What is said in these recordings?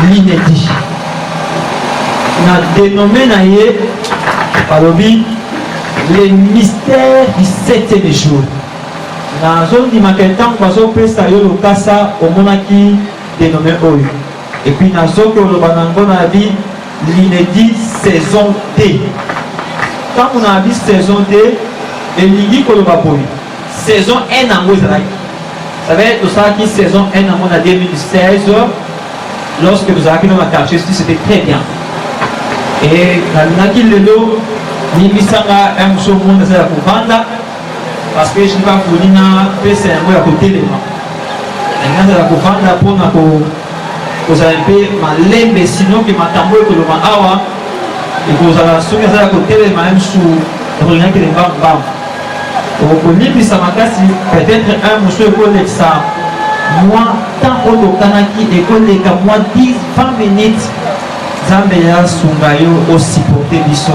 l'inédit. On a dénommé les mystères du 7e jour. Dans la zone du Maquetan, on a dénommé Oyo. Et puis dans la zone on a dit l'inédit saison D. Quand on a dit saison D, et l'igi Kolobapoli. Saison 1 en vous ça va être ça qui saison 1 en 2016 lorsque nous avons dans la quartier c'était très bien et dans qui le lot ni misanga un so monde ça pour vendre parce que je ne vais pas vous dire pesa yango ya kotelema ngana la pour vendre pour na ko kozala pe malembe sinon que matambo ko loma awa et kozala soki za kotelema même sous rien que les bam peut-être un monsieur collègue ça moi tant au kanaki et collègue moi 10-20 minutes Zambia Sungayo aussi porté biso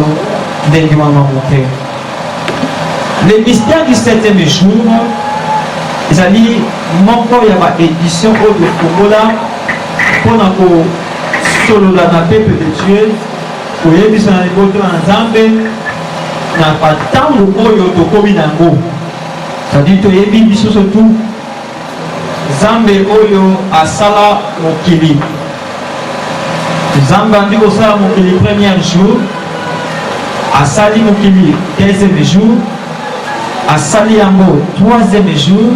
de monter. Le mystère du 7e jour ils ont dit mon corps il y a une édition au de Congola pour nous solo la peuple de Dieu pour y biso na liboto na Zambie na pas tant le oyo to komi nango c'est-à-dire to yebi biso surtout Zambe oyo asala mokili Zambe andi kosala mokili premier jour asali mokili 15e jour asali yango 3e jour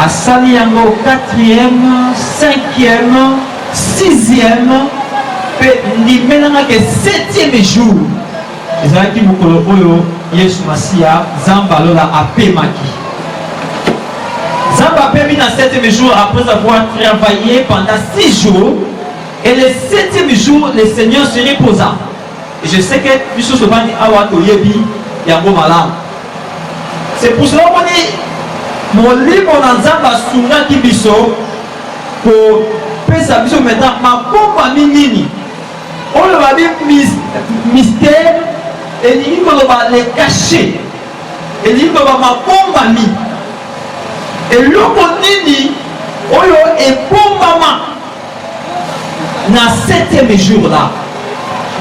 asali yango 4e 5e 6e pe ndimenanga ke 7e jour ezalaki mokolo oyo Yesu Masiya Zamba lola apemaki. Zamba apemi na 7e jour après avoir travaillé pendant 6 jours et le 7e jour le Seigneur se reposa. Et je sais que biso so bani awa to yebi yango malamu. C'est pour cela qu'on dit mon livre na Zamba sunga ki biso ko pesa biso maintenant ma bomba minini. On le va dire mystère et il dit que les cacher et il dit que ma bomba mi et l'autre nini oyo et bomba na 7e jour là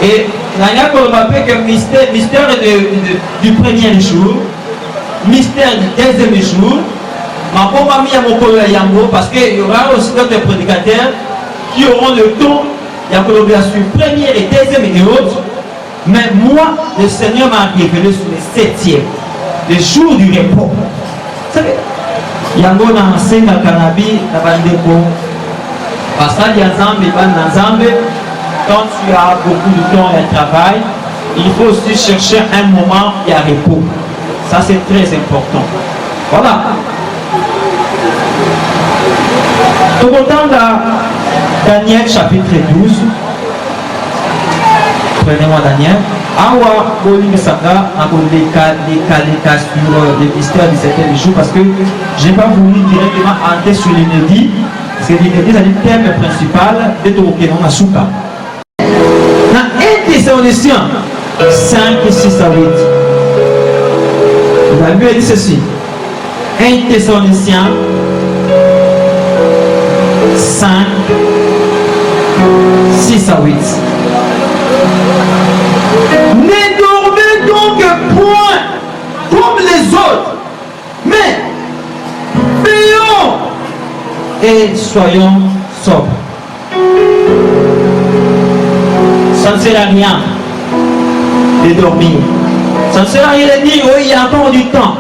et il y a que mystère du premier jour mystère du 2e jour ma bomba mi à mon collègue yango parce qu'il y aura aussi d'autres prédicateurs qui auront le temps il y a collaboration première et 2e et autres. Mais moi, le Seigneur m'a révélé sur le 7e, le jour du repos. Vous savez, il y a un Senga Kanabi, Nabandeko, Pascal Yazambe, Banazambe. Quand tu as beaucoup de temps et de travail, il faut aussi chercher un moment et un repos. Ça, c'est très important. Voilà. Tout autant dans Daniel chapitre 12. Prenez-moi Daniel. Awa Boling Sanga a décalé sur le mystère du 7e jour parce que je n'ai pas voulu directement entrer sur l'inédit parce que l'inédit c'est le thème principal de Tokenon Masuka. Dans 1 Thessaloniciens 5 et 6 à 8, la Bible dit ceci. 1 Thessaloniciens 5 6 à 8. Ne dormez donc point comme les autres, mais veillons et soyons sobres. Ça ne sert à rien de dormir. Ça ne sert à rien de dire, oui, il y a encore du temps.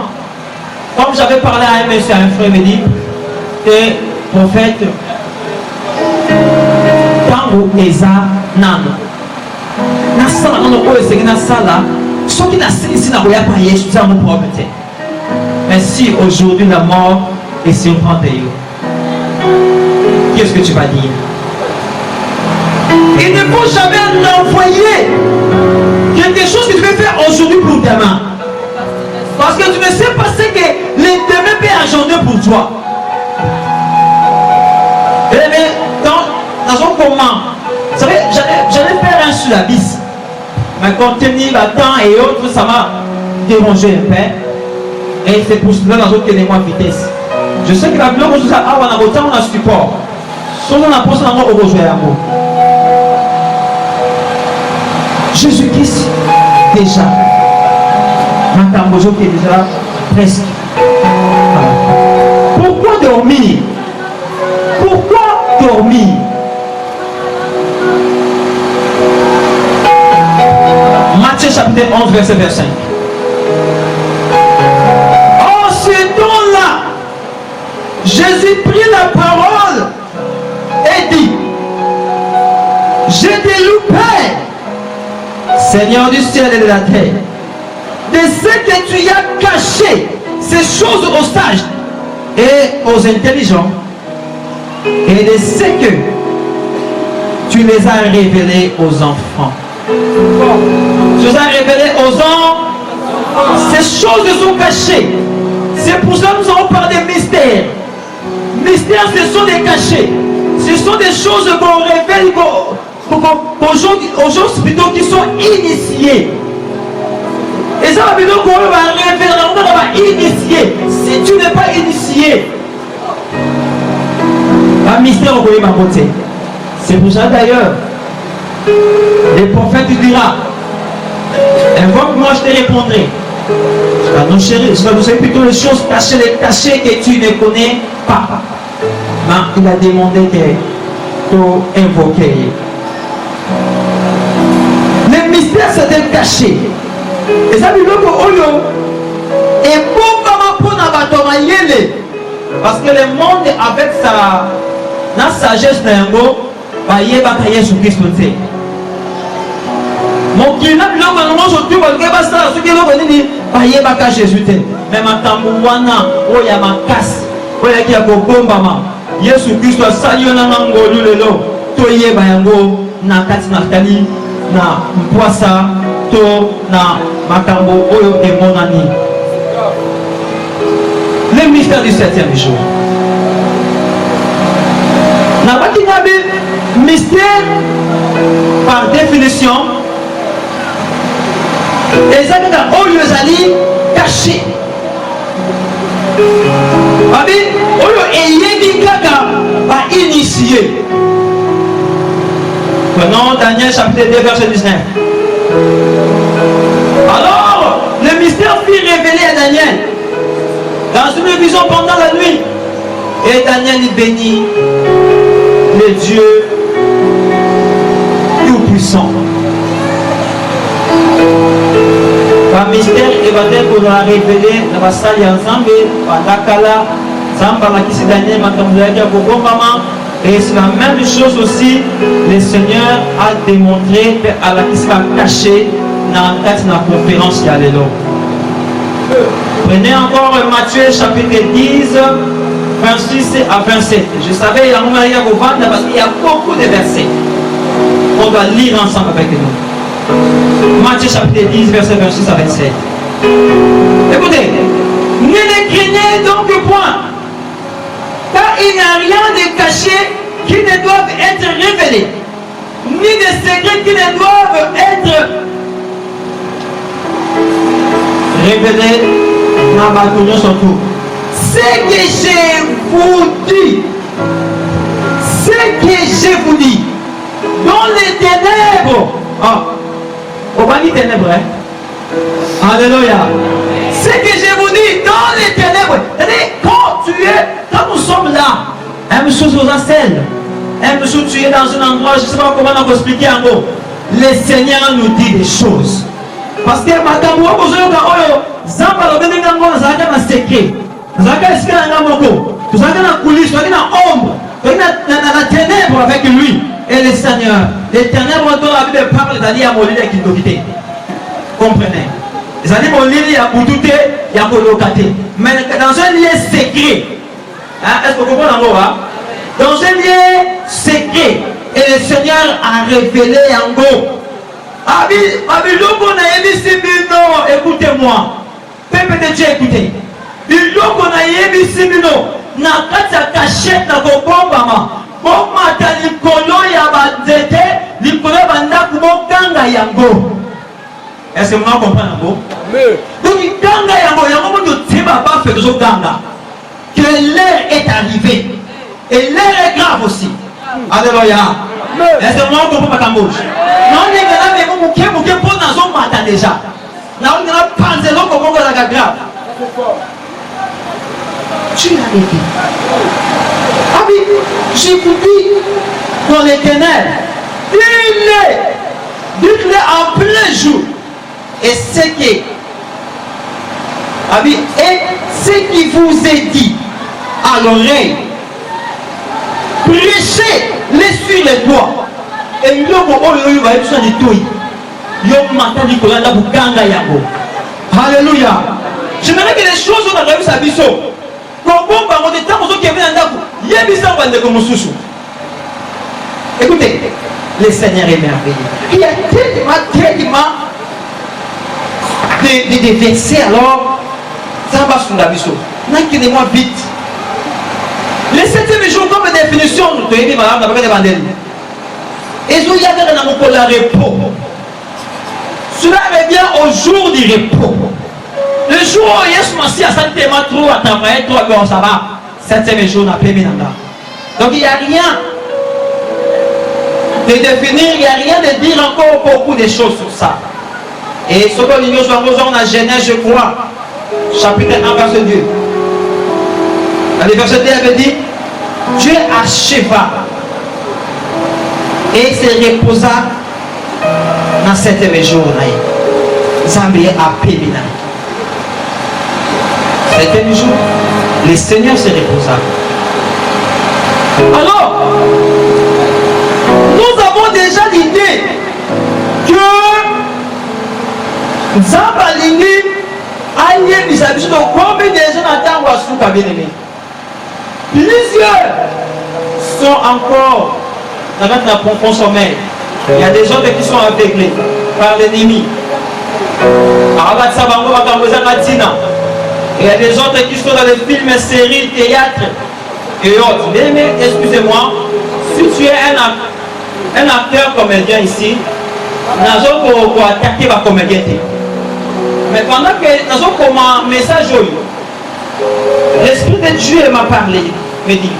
Comme j'avais parlé à un monsieur, un frère, me dit que prophète, quand vous êtes nan, na sala on oyo c'est na sala, ce qui n'a ici n'a rien pas hier, c'est mon prophète. Mais si aujourd'hui la mort est sur Panthéon, qu'est-ce que tu vas dire? Il ne faut jamais l'envoyer quelque chose que tu veux faire aujourd'hui pour demain. Parce que tu ne sais pas ce que les demain peut engendrer pour toi. Mais dans un comment, vous savez, j'allais faire un sur la bise. Mais quand tenir le temps et autres, ça m'a dérangé un peu. Et c'est pour cela dans autres que les mois vitesse. Je sais que la gloire, on a autant on a support. Sauf on a posé dans au rejoint à vous. Jésus-Christ, déjà, maintenant, qui est déjà presque. Voilà. Pourquoi dormir? Pourquoi dormir? Matthieu chapitre 11, verset 5. En ce temps-là, Jésus prit la parole et dit, j'ai des loupés, Seigneur du ciel et de la terre, de ce que tu as caché ces choses aux sages et aux intelligents, et de ce que tu les as révélés aux enfants. Tu les as révélés aux enfants. Ces choses sont cachées. C'est pour ça que nous allons parler des mystères. Mystères, ce sont des cachets. Ce sont des choses qu'on révèle aux gens plutôt qui sont initiés. Et ça va plutôt qu'on va révéler, on va initier. Si tu n'es pas initié, un mystère au ma beauté. C'est pour ça d'ailleurs, les prophètes diront, invoque-moi, je te répondrai. Non chérie, je vais vous dire plutôt les choses cachées, les cachées que tu ne connais pas. Mais il a demandé que tu invoquer. Les mystères c'est caché. Et ça veut dire que Oyo est bon pour parce que le monde avec sa sagesse va y avoir Jésus Christ. Mon climat, je Jésus. Mais ma tamouana, il y a ma casse, il y a ma Jésus Christ a sali na ngolu lelo to yeba yango na kati na tali na mpwasa to na makambo oyo emonani. Le mystère du 7e jour. Na bakinabe mystère par définition ezalaka oyo ezali caché. Abi oyo eyebi kaka ba initié. Prenons Daniel chapitre 2 verset 19. Alors le mystère fut révélé à Daniel dans une vision pendant la nuit. Et Daniel il bénit le Dieu tout-puissant. Le mystère est qu'on a révélé dans la salle ensemble, Pandakala, Zambala qui s'est Daniel, et c'est la même chose aussi, le Seigneur a démontré à la qui s'est caché dans la conférence qui allait là. Prenez encore Matthieu chapitre 10, 26 à 27. Je savais qu'il y a beaucoup de versets qu'on doit lire ensemble avec nous. Matthieu chapitre 10, verset 26 à 27. Écoutez, ne les craignez donc point, car il n'y a rien de caché qui ne doivent être révélés, ni de secrets qui ne doivent être révélés dans ma tournure surtout. Ce que je vous dis, dans les Alléluia. Ce que je vous dis, dans les ténèbres, quand nous sommes là, même chose aux acelles, même chose tu es dans un endroit, je ne sais pas comment on va expliquer en gros. Le Seigneur nous dit des choses. Parce que makambo wako zoyoka oyo zamba lobende ngango na zaka na secret. Zaka esika na ngamoko. Zaka na coulisses, zaka na ombre, na ténèbres avec lui et le Seigneur. Les ténèbres dont la Bible parle d'aller à Molile qui doit. Comprenez? Les années Molile ya boutoute ya kolokate. Mais dans un lieu secret. Hein, est-ce que vous comprenez encore? Dans un lieu secret. Et le Seigneur a révélé en gros. Écoutez-moi. Peuple de Dieu, écoutez. Biloko na yebisi bino na kati ya cachette na kobombama. Bomata likolo ya banzete, likolo ya bandaku bokanga yango. Est-ce que vous comprenez yango? Donc kanga yango moto tiba ba fait zo kanga. Que l'heure est arrivée. Et l'heure est grave aussi. Alléluia. Est-ce que vous comprenez ma cambouche? Non, les gars, mais vous moquez pour dans son matin déjà. Là, on a pensé l'eau comme on a grave. Tu l'as dit. Ah oui, je vous dis, dans les ténèbres, dites-le en plein jour. Et ce qui, ah oui, et ce qui vous est dit à l'oreille, prêchez-le sur les doigts. Et nous alléluia. J'aimerais que les choses soient arrivées à Bissot. Écoutez, le Seigneur est merveilleux. Il y a tellement de versets alors. Ça va sur la Bissot. N'inquiétez-moi vite. Le 7e jour, comme définition, nous avons dit, madame, nous avons dit, et il y a un repos. Cela revient au jour du repos. Le jour où Yesu Massi a sentiment trop à travailler, trop à ça va. 7e jour, on a payé. Donc il n'y a rien de définir, il n'y a rien de dire encore beaucoup de choses sur ça. Et ce que nous avons dans Genèse, je crois, chapitre 1, verset 2. Le verset 2 avait dit, Dieu acheva et se reposa dans 7e jour. Zambie a payé. 7e jour, le Seigneur se reposa. Alors, nous avons déjà l'idée que Zambalini a lié des habitudes. Combien de gens attendent à souka bien aimé? Plusieurs sont encore dans notre sommeil. Il y a des autres qui sont aveuglés par l'ennemi. Il y a des autres qui sont dans les films, séries, théâtre et autres. Mais excusez-moi, si tu es un acteur comédien ici, nous allons attaquer la comédien. Mais pendant que nous avons un message, l'Esprit de Dieu m'a parlé, me dit,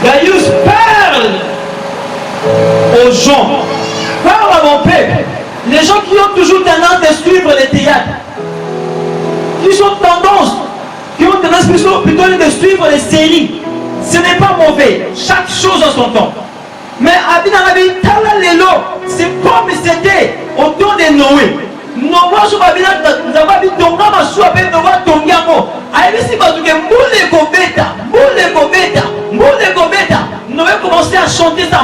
Gaius parle aux gens, parle à mon peuple, les gens qui ont toujours tendance à suivre les théâtres, qui ont tendance plutôt de suivre les séries. Ce n'est pas mauvais, chaque chose en son temps. Mais c'est comme c'était au temps de Noé. Noé commençait à chanter ça,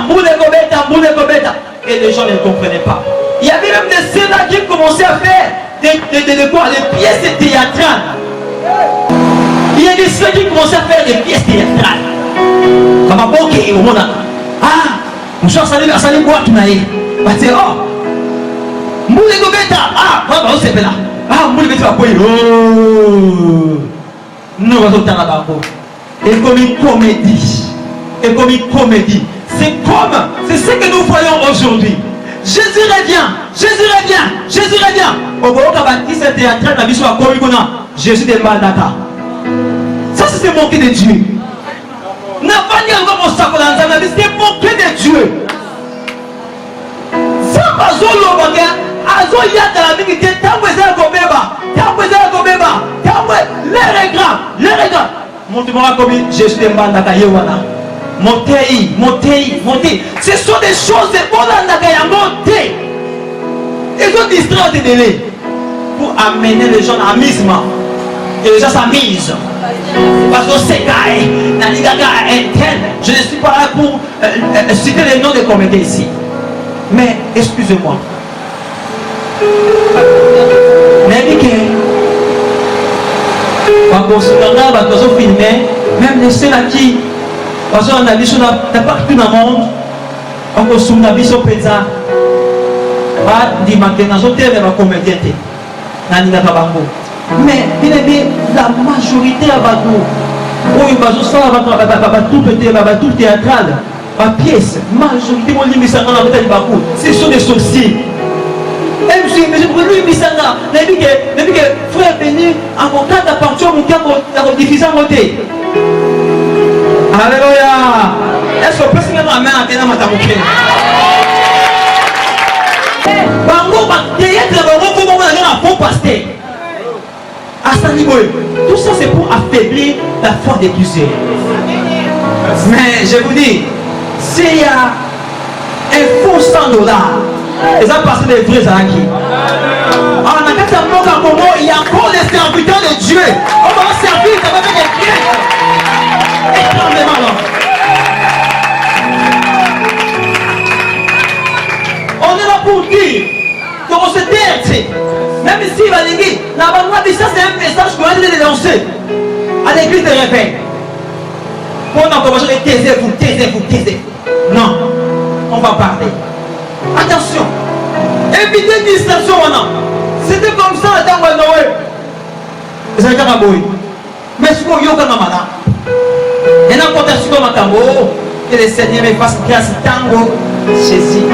et les gens ne comprenaient pas. Il y avait même des scènes qui commençaient à faire des pièces théâtrales. Il y a des scènes qui commençaient à faire des pièces théâtrales. Ah, mon cher Salim, Salim, quoi tu n'as eu? Oh, Moulé Gobeta, ah, on s'est fait là. Ah, Moulé Gobeta, oh, nous allons faire là-bas. Et comme une comédie. Et comme une comédie. C'est ce que nous voyons aujourd'hui. Jésus revient, Jésus revient, Jésus revient. Au moment où Baptiste était en train de à Korikona, Jésus de Maldaka. Ça, c'est moquer de Dieu. N'a pas dit encore mon sac dans la vie, c'est moquer de Dieu. Ça, pas zolo, azo yata la mingi te tango ezala kobeba l'air est grave moto moko akomi Jésus de mbandaka ye wana motei ce sont des choses bolandaka yango te ezo distraire te délai pour amener les gens à misement et les gens s'amusent parce que c'est carré je ne suis pas là pour citer les noms des comédiens ici mais excusez-moi bakosukanga bato bazofilme même les scènes à qui bazolanda biso na partout na monde bakosunga biso mpenza bandimake nazotelema bacomédien te nalingaka bango mais bilebi la majorité ya bato oyo bazosala batroupe théâtrale bapièce majorité bolimbisanga na botali baku ce sont des sorciers limbisanga nayebi ke frère Béni akokata parti oyo moke akodifuse yango te alleluya est-ce que opesinga amen atena mata moke bango bateyetre bango fo bango nanga na faux pasteur asali boye tout ça c'est pour affaiblir la foi des plusieurs mais je vous dis s'il y a un faux $100 ils ont passé des vrais acquis. Alors, dans cette époque, à Congo, il y a encore des serviteurs de Dieu. On va servir, ça va faire des pièces. Étrangement, non. On est là pour dire qu'on se taire. Même ici, il va dire, ça c'est un message qu'on va dénoncer à l'église de réveil. Pour nous, on va dire, taisez-vous. Non, on va parler. Attention, évitez une distraction maintenant. C'était comme ça dans le Noël. C'est un caraboy. Mais ce qu'on y a au Canada, il y a un contexte comme un tambour. Que le Seigneur me fasse grâce tango Jésus.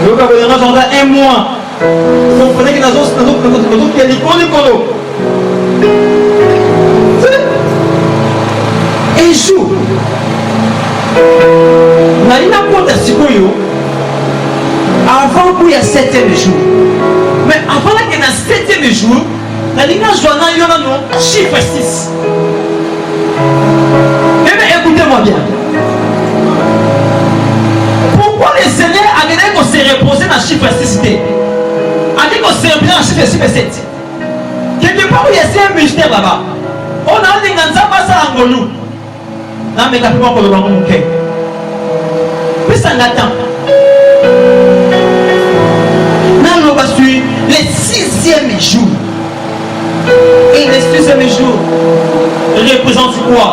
Le cas où on a un mois. Vous comprenez que nous avons fait l'icône. Et joue. Nalina compte sikoyo avant qu'il y a 7e jour. Mais avant qu'il y ait un 7e jour, Nalina joana yona no chiffre 6. Mais écoutez-moi bien. Pourquoi le Seigneur a dit qu'on s'est reposé dans le chiffre 6? A dit qu'on s'est reposé dans le chiffre 7. Quelque part il y a un mystère là-bas. On a dit que nous avons ça en Ngolou. Non mais capable qu'on le voit mon cœur. Puis ça n'attend. Nous avons su le 6e jour. Et le 6e jour représente quoi?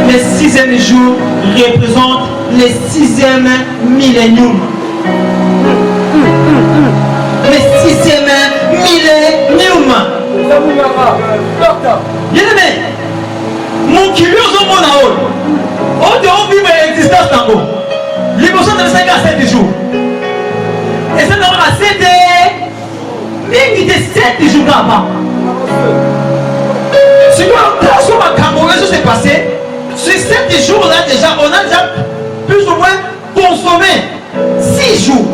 Le 6e jour représente le 6e millénium. Le 6e millénium. Bien aimé, mon curieuse au monde à haut. On doit vivre l'existence dans l'eau. L'émotion de 5 à 7 jours. Et ça nous a 7 mais il était 7 jours avant. Si on a Cameroun, ce qui s'est passé, sur 7 jours là déjà, on a déjà plus ou moins consommé 6 jours.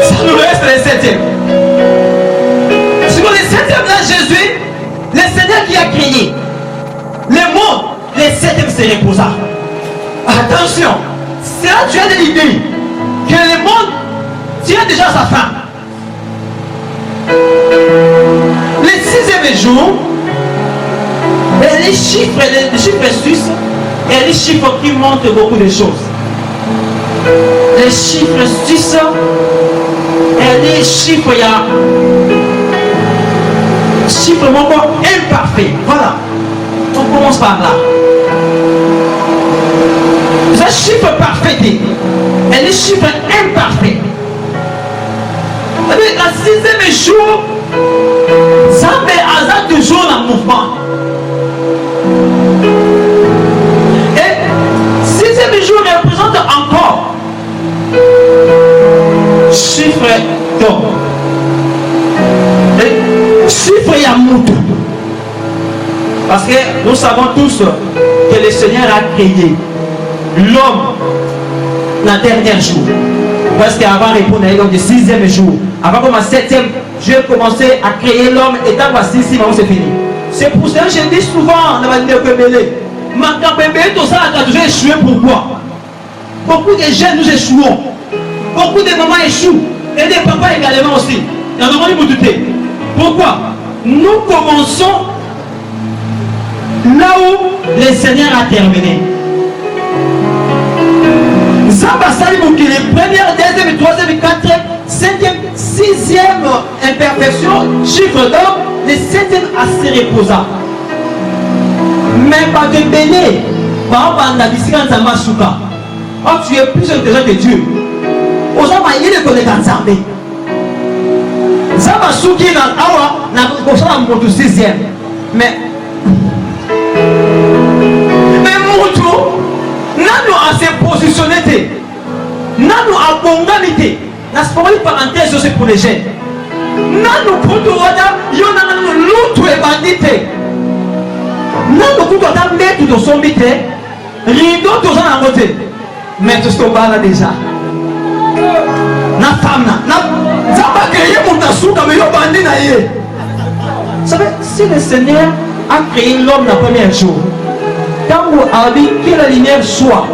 Ça nous reste le 7e. Sur le 7e là, Jésus, le Seigneur qui a créé le monde, le 7e se reposa. Attention, c'est là que tu as de l'idée que le monde tient déjà sa fin. Le 6e jour, et les chiffres suisses et les chiffres qui montrent beaucoup de choses. Les chiffres suisses et les chiffres, il y a chiffres encore imparfaits. Voilà. On commence par là. Les chiffres parfaits et les chiffres imparfaits. La 6e jour, ça fait toujours un mouvement. Et 6e jour représente encore chiffre d'or. Chiffre Yamout. Parce que nous savons tous que le Seigneur a créé l'homme le dernier jour. Parce qu'avant de répondre, donc le 6e jour, avant comme le 7e, je vais commencer à créer l'homme et tant que 6e, c'est fini. C'est pour ça que je dis souvent dans ma vidéo Pembélé, ma Pembélé, tout ça a toujours échoué. Pourquoi? Beaucoup de jeunes nous échouons. Beaucoup de mamans échouent. Et des papas également aussi. Dans le monde, vous doutez. Pourquoi? Nous commençons là où le Seigneur a terminé. Zamba Sali Moukili, première, deuxième, troisième, quatrième, cinquième, sixième imperfection, chiffre d'or, le septième à se reposer. Mais pas de béné, par exemple, dans la discipline Zamba Souka. Oh, tu es plus intelligent que Dieu. Aux gens, il est connaît dans Zambé. Zamba Souki dans Awa, n'a pas de sixième. Mais Moutou, nous à se positionner, nous à bongamité. N'a pas une parenthèse aussi pour les jeunes. Nous pour tout il y en a l'autre et bandité. Nous pour tout mettre dans son bité, rideau tous en côté. Mais tout ce qu'on va là déjà. Na femme na zamba créé mon tassou comme yo bandit na yé. Vous savez, si le Seigneur a créé l'homme le premier jour, quand vous avez que la lumière soit,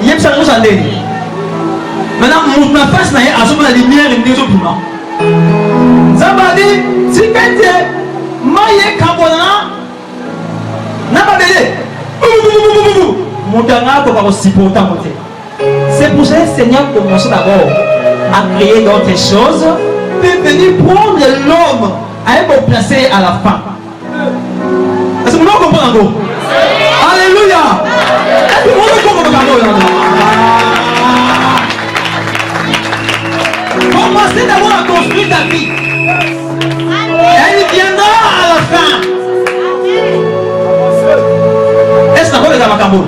il y a ça nous en est. Maintenant, mon face na yé a sur la lumière et nous autres. Zamba dit, si quand maïe kabona na pas belé. Mon tanga pour pas aussi pour ta C'est pour ça que le Seigneur commence d'abord à créer d'autres choses, puis venir prendre l'homme à être placé à la fin. Est-ce que vous comprenez? Alléluia! Est-ce que vous comprenez? Commencez d'abord à construire ta vie. Elle viendra à la fin. Est-ce que vous comprenez?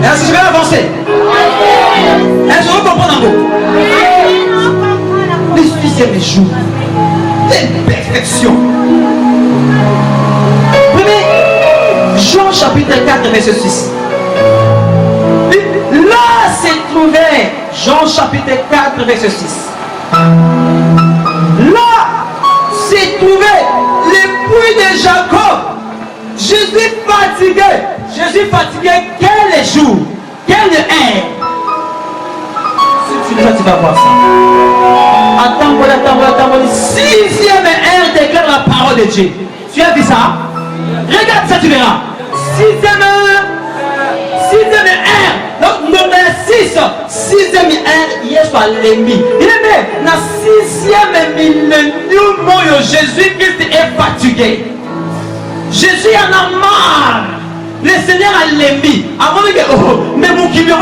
Est-ce que je vais avancer? Est-ce que vous comprenez? Le 6e jour, l'imperfection. Premier, Jean chapitre 4, verset 6. Là se trouvait, Jean chapitre 4, verset 6. Là se trouvait l'époux de Jacob. Jésus fatigué. Jésus fatigué, quel jour, quelle heure? Si tu vas voir ça. Attends, 6e heure déclare la parole de Dieu. Tu as vu ça? Regarde ça, tu verras. 6e heure. Donc, nous avons 6e heure, hier soit l'ennemi. Il est même, dans 6e millénium, Jésus-Christ est fatigué. Jésus en a marre. Le Seigneur a l'ennemi. Avant de dire, oh, mais mon qui vient,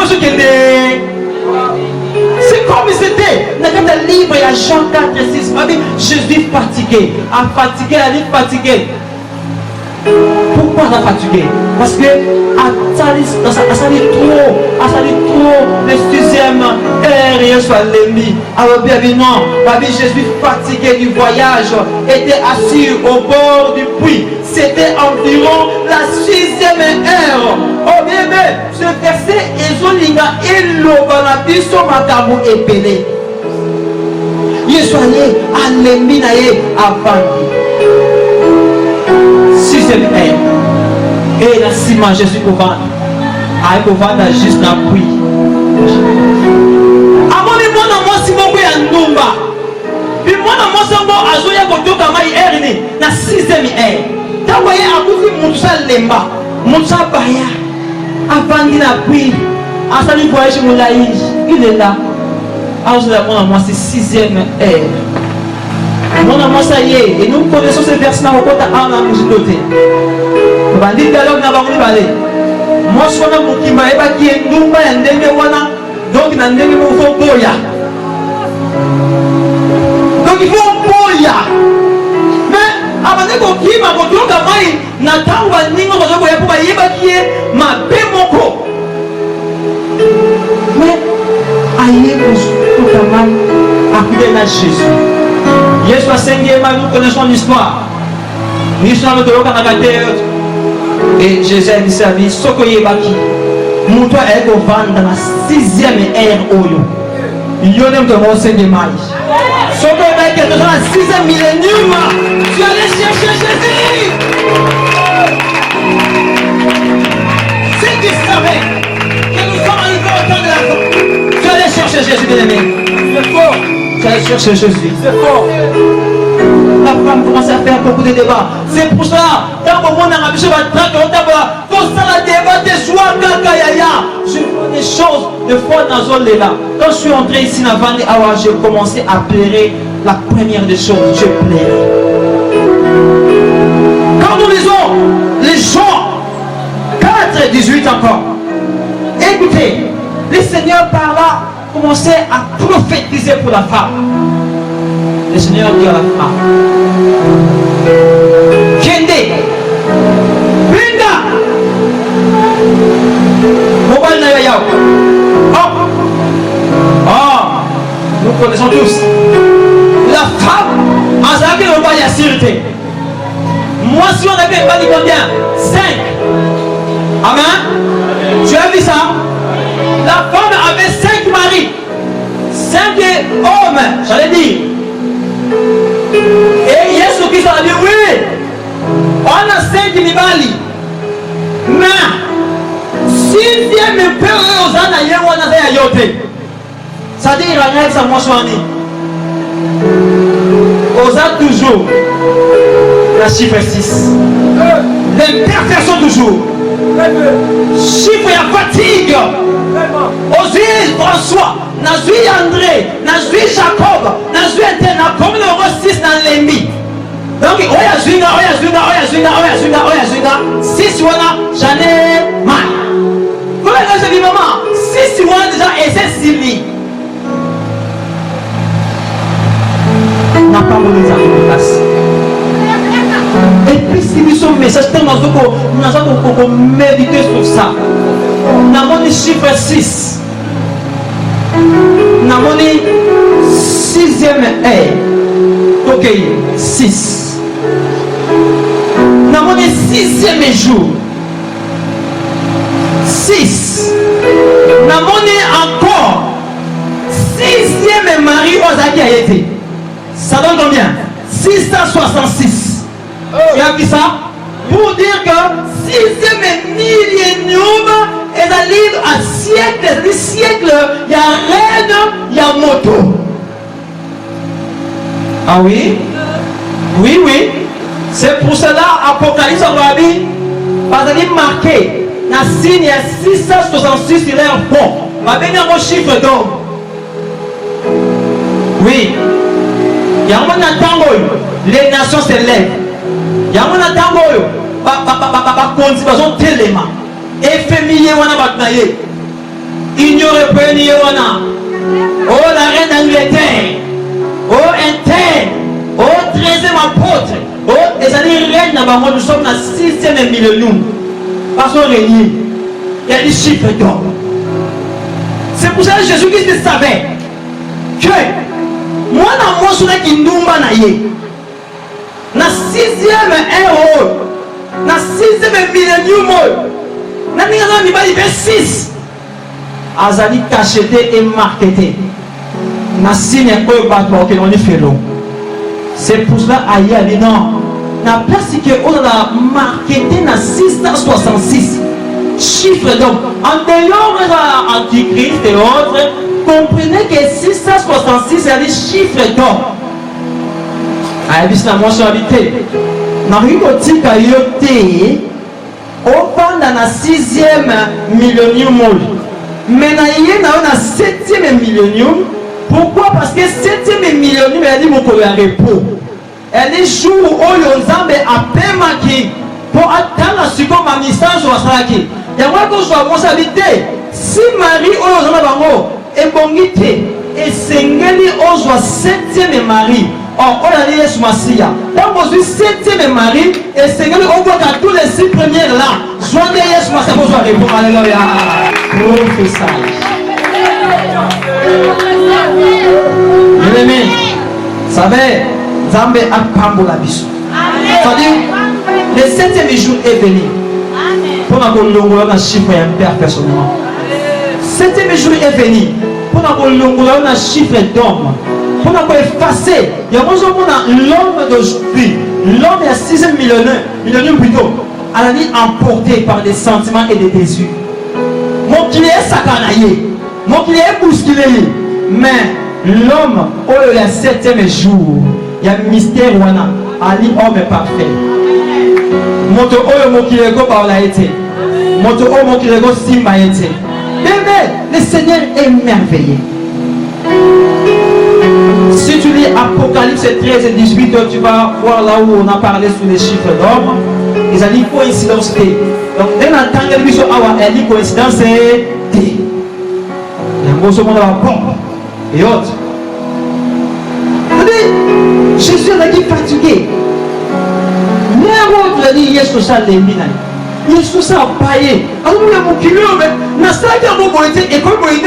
c'est comme c'était. Dans le livre, il y a Jean 4, 6. Jésus fatigué. A fatigué, a dit fatigué. Pourquoi il a fatigué? Parce que ça dit trop. Le 6e heure, il soit l'ennemi. Alors, bien non, Jésus fatigué du voyage était assis au bord du puits. C'était environ la 6e heure. Oh bien, ce verset Ezolinga et l'Obanabiso Makamu épelé. Il est allé à l'ennemi avant. 6e heure. Et la ciment Jésus pour vendre. Avec pour vendre juste la pluie. Avant de moi, moi, si mon père Ndumba. Puis moi, moi, si mon azoya kotoka mai erni na 6e heure. T'as voyé à vous Moussa Lemba, Moussa Baya, avant de la pluie, à sa voyage Moulaï, il est là. Alors, moi, c'est 6e heure. Mon amour, ça y est, et nous connaissons ce verset-là au côté à la musique d'auté. On va dire dialogue n'a pas voulu parler. Moi, je suis un peu qui m'a évacué, nous, donc il a un nouveau boya. Donc il faut un boya. Mais avant de qui m'a dit que moi, n'attends pas ni mon boya pour évacuer ma bémoko. Mais aïe, pour ta main, à Jésus. Jésus a saigné, nous connaissons l'histoire. L'histoire de l'Okanagateur. Et Jésus a dit sa vie, Sokoye Baki. Mouton est au vent dans la 6e ère Oyo. Yonem de mon Seigneur Maï. Ce qu'on a été dans la 6e millénium, tu allais chercher Jésus. Si tu savais que nous sommes arrivés au temps de la fin, tu allais chercher Jésus, bien-aimé. C'est fort. Tu allais chercher Jésus. C'est fort. La femme commence à faire beaucoup de débats. C'est pour cela, dans le monde, on a besoin de pour ça, la débat de joie, je fais des choses de foi dans zone là. Quand je suis entré ici dans Vande Awa, j'ai commencé à pleurer. La première des choses, je pleurais. Quand nous lisons les Jean 4, 18 encore, écoutez, le Seigneur par là commençait à prophétiser pour la femme. Le Seigneur dit à la femme, Kende, Binga, Mobile Naya. Oh, nous connaissons tous. La femme, en sachant qu'il n'y a pas de sûreté. Moi, si on avait pas dit combien 5. Amen. Tu as vu ça? La femme avait 5 maris. 5 hommes, j'allais dire. Et Jésus Christ a dit oui, on a 5 mibali. Mais 6e père aux anaïens, on a fait ayote. Ça dit, il y a ça, moi, je suis aux ânes toujours. La chiffre 6. L'imperfection toujours. Chiffre et fatigue. Aux yeux François, Nazui André, Nazui Jacob, Nazui Etena, comme le roi 6 dans l'ennemi. Donc, Oya Zunga, 6 wana, j'en ai mal. Comment est-ce que maman 6 wana déjà, et c'est Sylvie. N'a pas mon place. Et puis, si nous sommes messages, nous avons méditer sur ça. Nous avons le chiffre 6. Nous avons le 6e ère. Ok, 6. Nous avons le 6e jour. 6. Nous avons encore 6e mari aux Aki a été. Ça donne combien? 666. Tu as vu ça? Pour dire que 6e millénium est un livre à siècle. Il y a reine, il y a moto. Ah oui? Oui, oui. C'est pour cela, Apocalypse en Rabbi, parce qu'il est marqué, la signe est 666, il est un pont. On va venir au chiffre d'or. Oui. Il y a un tango, les nations se lèvent. Il y a un tango, conservation téléma. Efféminé, on a battu. Ignoré, prenez, on a. Oh, la reine d'Angleterre. Oh, Inter. Oh, 13e apôtre. Oh, et ça dit reine, nous sommes dans 6e millénium. Parce qu'on régné. Il y a des chiffres d'or. C'est pour ça que Jésus-Christ savait que moi, je suis qui ndumba na ye. Na 6e ère, na 6e millénium, na ninga mi bali 6. Azali cacheté et marketé. Na signe ko batwa que on fait long. C'est pour cela aïe a dit non. Na place que on a marketé na 666 chiffres donc en dehors de l'antichrist et autres. Comprenez que 666 c'est des chiffres d'or. C'est la mensualité. Dans le côté au pendant la 6e millénium. Mais dans la 7e millénium. Pourquoi? Parce que 7e millénium, elle dit mon repos. Elle dit jour où les hommes a pémaki pour attendre la seconde message sur la salaki. Il y a moi que je dois responsabilité. Si Marie ou les hommes et bongité et sengeli ozwa 7e mari or on a dit Yesu Masia donc aujourd'hui 7e mari et sengeli on voit tous les 6 premières là joindre Yesu Masia pour répondre alléluia professeur bien-aimé savez Zambe a pambo la biso c'est-à-dire le 7e jour est venu pour un chiffre impersonnellement. Septième jour est venu pour un chiffre d'homme. Pour effacer, il y a l'homme d'aujourd'hui, l'homme est 6e millénaire plutôt, à la vie emporté par des sentiments et des désirs. Mon client est sacanaillé, mon client est bousculé, mais l'homme, au 7e jour, il y a un mystère, Ali homme est parfait. Moto oyo mokilego baola été. Moto oyo mokilego simba été. Bébé, le Seigneur est merveilleux. Si tu lis Apocalypse 13 et 18, tu vas voir là où on a parlé sur les chiffres d'or. Ils ont dit coïncidence T. Donc, dès l'instant que nous avons dit coïncidence T. Il y a un gros monde à la pompe et autres. Jésus est fatigué. Mais autre dit Yesu ça les mina. Yesu ça paye. Alors nous avons qu'il mais na ça qui a beaucoup été et comme il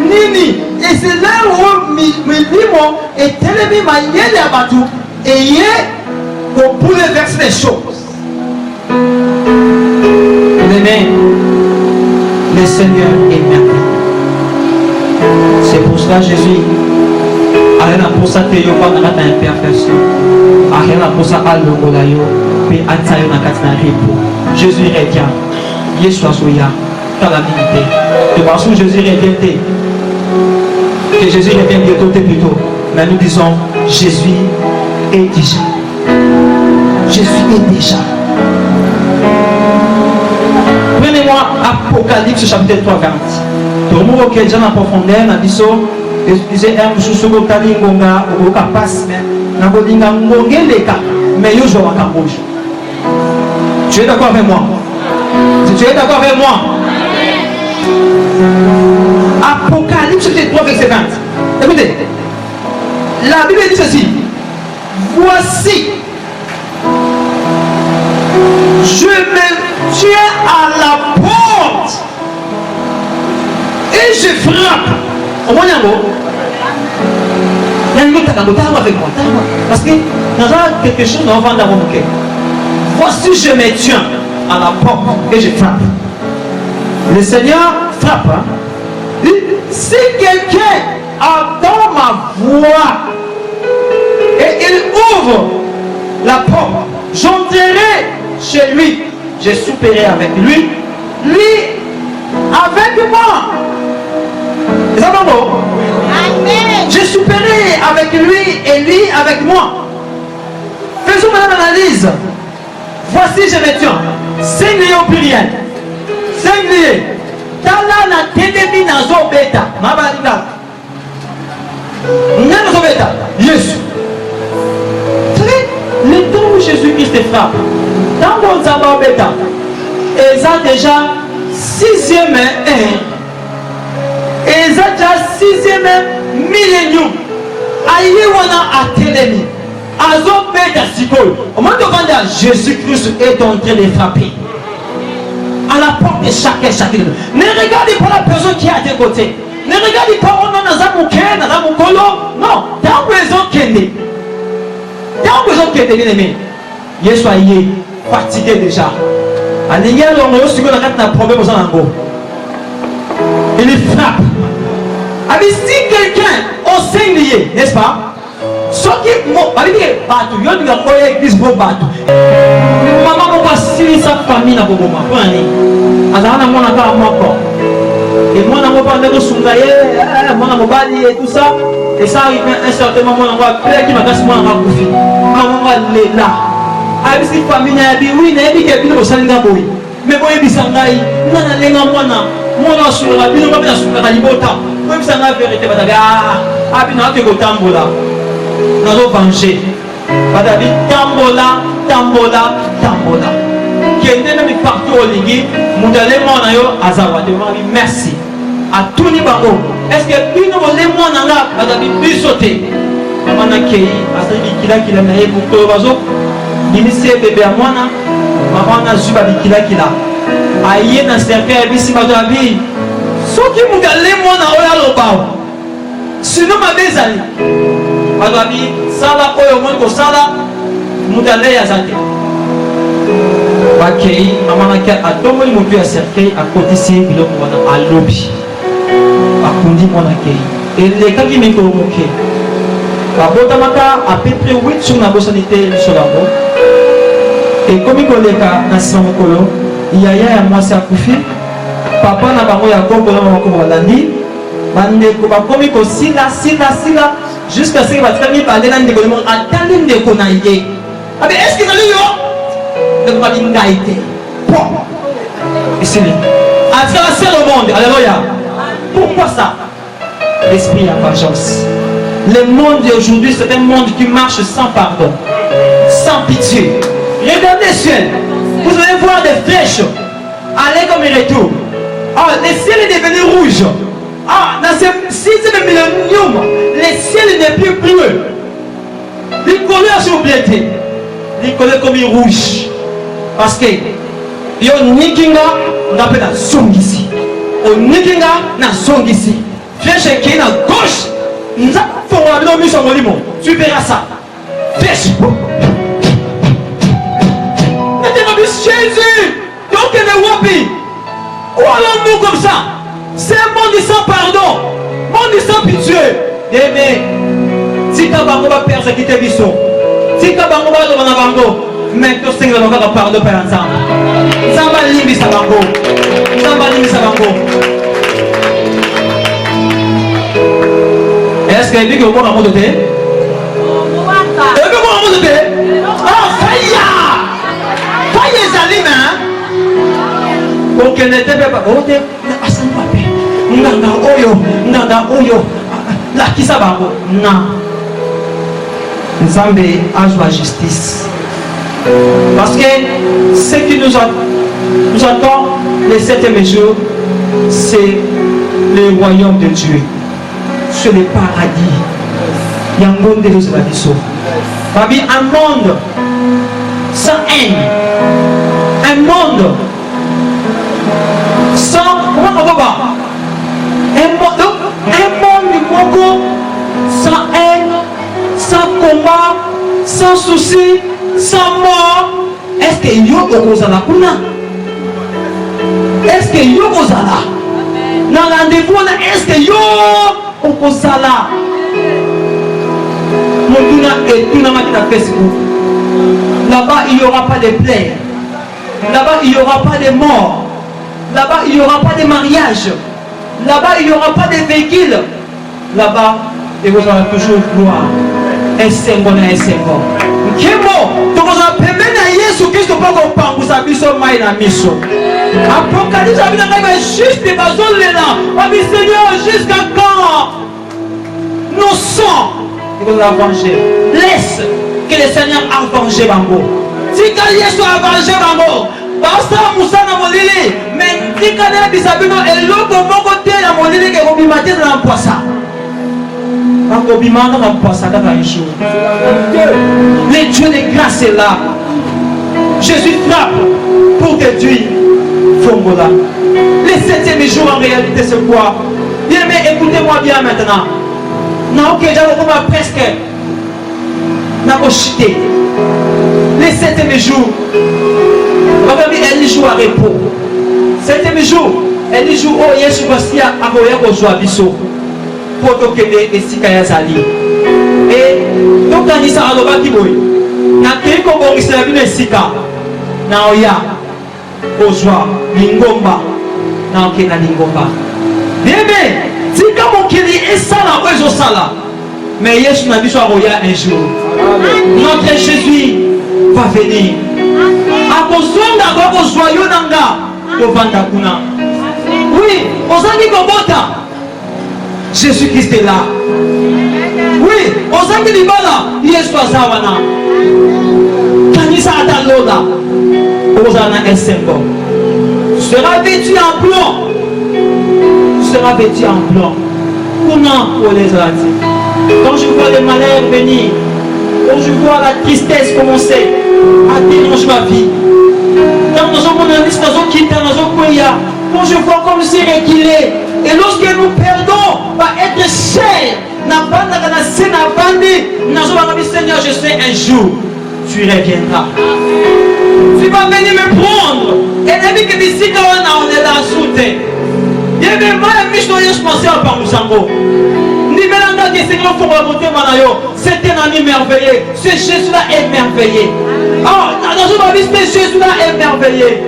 nini et c'est là où milimo et tellement maniel à batou et hier pour bouleverser les choses. Mais le Seigneur est merveilleux. C'est pour cela Jésus rien pour ça que yo pas dans imperfection. Rien pour ça à l'ongola yo puis atayo na katina repos. Jésus revient. Yeshua soya calamité. De façon Jésus revient. Que Jésus revient bientôt plutôt. Mais nous disons Jésus est déjà. Jésus est déjà. Prenez-moi Apocalypse chapitre 3 40. Tout le monde qui est déjà en profondeur na biso disait un chouchou tali ngonga au capas mais na bodinga ngongeleka mais yo joa kambojo. Tu es d'accord avec moi? Si tu es d'accord avec moi? Apocalypse chapitre 3 verset 20. Écoutez, la Bible dit ceci. Voici, je me tiens à la porte et je frappe. Au moins, il y a avec moi. Parce que nous avons quelque chose dans le dans mon cœur. Voici, je me tiens à la porte et je frappe. Le Seigneur frappe. Hein? Si quelqu'un entend ma voix et il ouvre la porte, j'entrerai chez lui, je souperai avec lui, lui avec moi. C'est ça bon? Je souperai avec lui et lui avec moi. Faisons maintenant l'analyse. Voici je me tiens. Singulier au pluriel. Singulier. Tala na télébi na zo beta. Mabalika. N'a zo beta. Yes. Le temps où Jésus-Christ te frappe. Dans mon zaba beta. Et ça déjà 6e et ça déjà 6e millénium. Aïe wana a télébi. Au moment de Jésus-Christ est en train de frapper à la porte de chacun. Ne regardez pas la personne qui est à tes côtés. Ne regardez pas on a un kolo. Non, tu as besoin qu'elle est. Tu as besoin qu'elle est bien aimé. Yeshua est fatigué déjà. Il frappe. Si quelqu'un au singulier, n'est-ce pas? Ce qui est bateau, il y a une église pour bateau. Maman m'a passé sa famille dans le moment. Alors, on a pas encore. Et moi, on a pas de sungaye, moi, on a pas et tout ça. Et ça arrive à un certain moment, on va faire qui m'a cassé moi, on va bouffer. On va aller là. Avec cette famille, il y a des oui, il y a des qui ont des boy. Mais moi, il y a des sangaï. Non, non, non, non, non. Moi, on a sur la vie, on va bien sur la libota. Moi, il y a des vérité. Ah, puis, on a fait au tambola. Nous avons vengé. Badabi tambola, tambola, tambola. Qui est même partout au Lingui, nous allons aller à Zawadi. Merci. À tout niveau. Est-ce que puis nous allons aller à Badabi bisoté? Maman a qui a naïe pour que l'oiseau. Initié bébé à moi. Maman a su babikila. Aïe n'a servi à Bissi Badabi. Ce qui nous allons aller à sinon ma bezali. Badabi, sala oyo mongo sala, mudale ya zate. bakei mama naki atomboli motu ya cercueil akotisi biloko wana alobi akundi mwana kei elekaki mikolo moke babotamaka à peu près 8 jours na bosani te liso yango ekomi koleka na nsima mokolo yaya ya mwasi akufi papa na bango ya kombo na moko balandi bandeko bakomi kosila jusqu'à ce que batika mibale na ndeko lemo atali ndeko na ye abe est-ce que nali yo ndeko babi ngai te esili atika basere au monde alléluia. Pourquoi ça? L'esprit à vengeance. Le monde d'aujourd'hui, c'est un monde qui marche sans pardon, sans pitié. Regardez le ciel. Vous allez voir des flèches aller comme un retour. Ah, le ciel est devenu rouge. Ah, dans ce 6e millénium, le ciel n'est plus bleu. Les couleurs sont bleues. Les couleurs comme rouge. Parce que, yo nikinga, on appelle la songisi. On nikinga, na songisi. Flèche qui est à gauche. Tu verras ça. Flèche. Maintenant, Jésus, donc il est wapi. Où allons-nous comme ça? C'est un monde sans pardon, monde sans pitié. Mais si tu as un père, c'est qui te dit ça. Si tu as un père, mais tu sais que tu as pardon par ensemble. Ça va limiter ça va. Ça va limiter ça va. Est-ce que tu as un monde de thé? Tu as un monde de thé? Oh, faille! Faille les aliments, hein? Donc, elle n'était pas. Oh, tu es. Nanda oyo. La qui ça va? Non. Nzambe a joué justice. Parce que ce qui nous attend le 7e jour, c'est le royaume de Dieu. C'est le paradis. Il y a un monde de la vie. Un monde sans haine. Un monde sans. Comment on va voir? Un monde sans haine, sans combat, sans souci, sans mort. Est-ce que yo okozala kuna? Est-ce que yo okozala? Dans le rendez-vous, est-ce que yo okozala? Mon et tout n'a pas de Facebook. Là-bas, il n'y aura pas de plaies. Là-bas, il n'y aura pas de morts. Là-bas, il n'y aura pas de mariage. Là-bas, il n'y aura pas de véhicules. Là-bas, il y aura toujours gloire. Un symbole, un symbole. Kémo, tu vas appeler Jésus Christ pour qu'on vous habille sur ma mission. Apocalypse, juste des bazons là. Seigneur, jusqu'à quand nous sommes? Il va venger. Laisse que le Seigneur a vengé Bango. Si Jésus a vengé Bango, Basta Moussa na molili, mais si kana bisabino eloko moko te na molili ke kobimate na poisa. Bango bimana na poisa kaka ishu. Le Dieu de grâce est là. Jésus frappe pour détruire Fongola. Le 7e jour en réalité c'est quoi? Bien mais écoutez-moi bien maintenant. Non, ok, j'ai presque n'a pas chuté. Le 7e jour, elle joue à repos. 7e jour, elle joue au Yesu Bastia à Moyako Joabiso. Pour que les Sikaya Zali. Et donc, quand il s'est arrêté, il a créé comme il s'est vu les Sika. Naoya, Ozwa, Lingomba, Naokena Lingomba. Bébé, si comme on kiri et ça là, ouais, je ça là. Mais Yesu n'a vu soit Roya un jour. Notre Jésus va venir. A besoin d'avoir vos joyaux nanga, devant kuna. Oui, Ozangi Gobota. Jésus-Christ est là. Oui, Ozangi Libala, Yesu Azawana. Kanisa Ataloda. Ozana Esengo. Tu seras vêtu en blanc. Tu seras vêtu en blanc. Comment pour les Atlantiques? Quand je vois les malheurs venir, quand je vois la tristesse commencer à déranger ma vie, quand je vois comme c'est réglé, et lorsque nous perdons, va être cher. Seigneur, je sais un jour, tu reviendras. Tu vas venir me prendre. Et la vie que d'ici quand on est là sous terre. Il y avait moi et Michel, je pensais à Parousango. Nivelanga qui Seigneur faut remonter Manayo. C'est un ami merveilleux. Ce Jésus-là est merveilleux. Oh, dans ma vie, ce Jésus-là est merveilleux.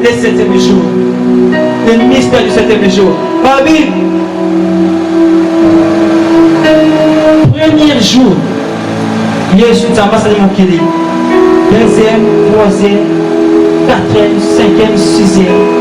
Le 7e jour. Le mystère du 7e jour. Babi. Premier jour. Jésus t'a passé mon kili. Deuxième, troisième, quatrième, cinquième, sixième.